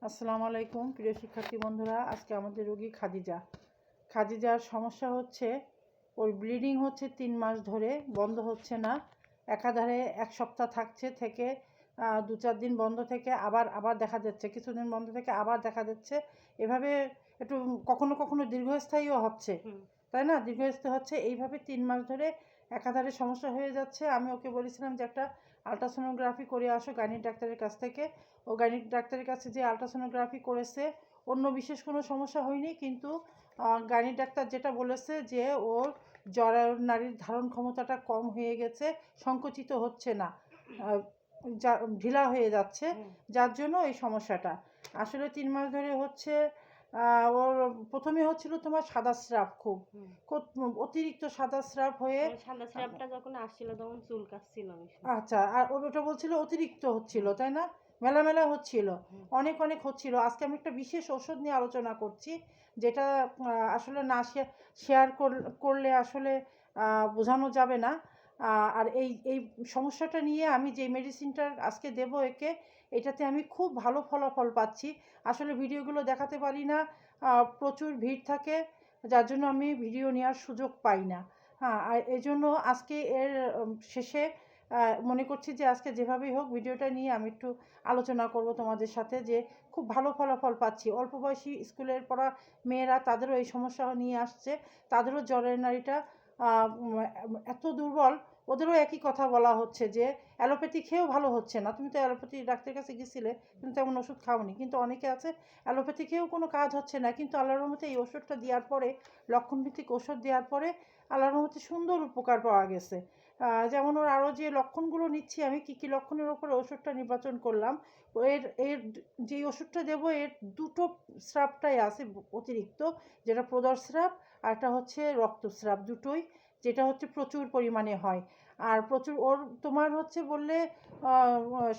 আসসালামু আলাইকুম প্রিয় শিক্ষার্থী বন্ধুরা। আজকে আমাদের রোগী খাদিজার সমস্যা হচ্ছে ওর ব্লিডিং হচ্ছে 3 মাস ধরে, বন্ধ হচ্ছে না। একাধারে 1 সপ্তাহ থাকছে, থেকে 2-4 দিন বন্ধ থেকে আবার দেখা যাচ্ছে, কিছুদিন বন্ধ থেকে আবার দেখা যাচ্ছে। এভাবে একটু কখনো কখনো দীর্ঘস্থায়ীও হচ্ছে, তাই না? দীর্ঘস্থায়ী হচ্ছে, এইভাবে 3 মাস ধরে একাধারে সমস্যা হয়ে যাচ্ছে। আমি ওকে বলেছিলাম যে একটা আলট্রাসোনোগ্রাফি করে আসো গাইনিক ডাক্তারের কাছ থেকে। ও গাইনিক ডাক্তারের কাছে যে আলট্রাসোনোগ্রাফি করেছে, অন্য বিশেষ কোনো সমস্যা হয়নি, কিন্তু গাইনিক ডাক্তার যেটা বলেছে যে ওর জরায়ুর নারীর ধারণ ক্ষমতাটা কম হয়ে গেছে, সংকুচিত হচ্ছে না, যা ঢিলা হয়ে যাচ্ছে, যার জন্য এই সমস্যাটা আসলে 3 মাস ধরে হচ্ছে। ওর প্রথমে হচ্ছিল তোমার সাদা স্রাব, খুব অতিরিক্ত সাদা স্রাব হয়ে, সাদা স্রাবটা যখন আসছিল তখন চুলকাচ্ছিল। আচ্ছা, আর ওটা বলছিল অতিরিক্ত হচ্ছিল, তাই না? মেলা মেলা হচ্ছিল, অনেক অনেক হচ্ছিল। আজকে আমি একটা বিশেষ ওষুধ নিয়ে আলোচনা করছি, যেটা আসলে না শেয়ার করলে আসলে বোঝানো যাবে না। আর এই এই সমস্যাটা নিয়ে আমি যে মেডিসিনটা আজকে দেব একে, এটাতে আমি খুব ভালো ফলাফল পাচ্ছি। আসলে ভিডিওগুলো দেখাতে পারি না, প্রচুর ভিড় থাকে, যার জন্য আমি ভিডিও নেওয়ার সুযোগ পাই না। হ্যাঁ, আর এই জন্য আজকে এর শেষে মনে করছি যে আজকে যেভাবেই হোক ভিডিওটা নিয়ে আমি একটু আলোচনা করব তোমাদের সাথে, যে খুব ভালো ফলাফল পাচ্ছি। অল্প বয়সী স্কুলের পড়া মেয়েরা, তাদেরও এই সমস্যা নিয়ে আসছে, তাদেরও জ্বরের নাড়িটা এত দুর্বল, ওদেরও একই কথা বলা হচ্ছে যে অ্যালোপ্যাথি খেয়েও ভালো হচ্ছে না। তুমি তো অ্যালোপ্যাথি ডাক্তারের কাছে গেছিলে, কিন্তু তেমন ওষুধ খাওনি, কিন্তু অনেকে আছে অ্যালোপ্যাথি খেয়েও কোনো কাজ হচ্ছে না, কিন্তু আল্লাহর রহমতে এই ওষুধটা দেওয়ার পরে, লক্ষণভিত্তিক ওষুধ দেওয়ার পরে আল্লাহর রহমতে সুন্দর উপকার পাওয়া গেছে। যেমন ওর আরও যে লক্ষণগুলো নিচ্ছি আমি, কী কী লক্ষণের ওপরে ওষুধটা নির্বাচন করলাম, এর এর যেই ওষুধটা দেবো, এর দুটো স্রাবটাই আছে অতিরিক্ত, যেটা প্রদর স্রাব, আর একটা হচ্ছে রক্তস্রাব, দুটোই, যেটা হচ্ছে প্রচুর পরিমাণে হয়। আর প্রচুর ওর তোমার হচ্ছে বললে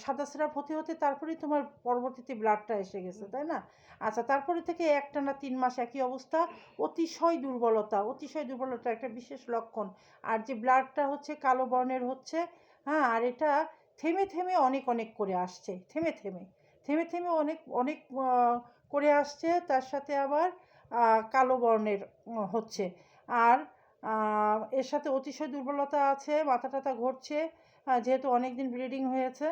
সাদা স্রাব হতে হতে তারপরেই তোমার পরবর্তীতে ব্লাডটা এসে গেছে, তাই না? আচ্ছা, তারপরে থেকে একটানা 3 মাস একই অবস্থা, অতিশয় দুর্বলতা একটা বিশেষ লক্ষণ। আর যে ব্লাডটা হচ্ছে কালো বর্ণের হচ্ছে, হ্যাঁ, আর এটা থেমে থেমে অনেক অনেক করে আসছে, থেমে থেমে অনেক অনেক করে আসছে, তার সাথে আবার কালো বর্ণের হচ্ছে। আর এর সাথে অতিশয় দুর্বলতা আছে, মাথা টাথা ঘুরছে, যেহেতু অনেক দিন ব্লিডিং হয়েছে,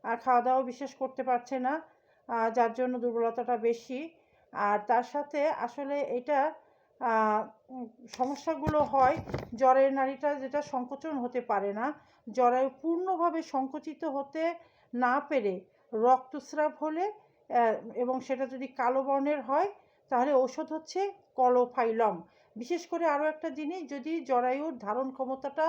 আর খাওয়া দাওয়া বিশেষ করতে পারছে না, যার জন্য দুর্বলতাটা বেশি। আর তার সাথে আসলে এটা সমস্যাগুলো হয়, জ্বরের নাড়িটা যেটা সংকোচন হতে পারে না, জরায়ু পূর্ণভাবে সংকুচিত হতে না পেরে রক্তস্রাব হলে, এবং সেটা যদি কালো বর্ণের হয়, তাহলে ঔষধ হচ্ছে কলোফাইলম। বিশেষ করে আরও একটা জিনিস, যদি জরায়ুর ধারণ ক্ষমতাটা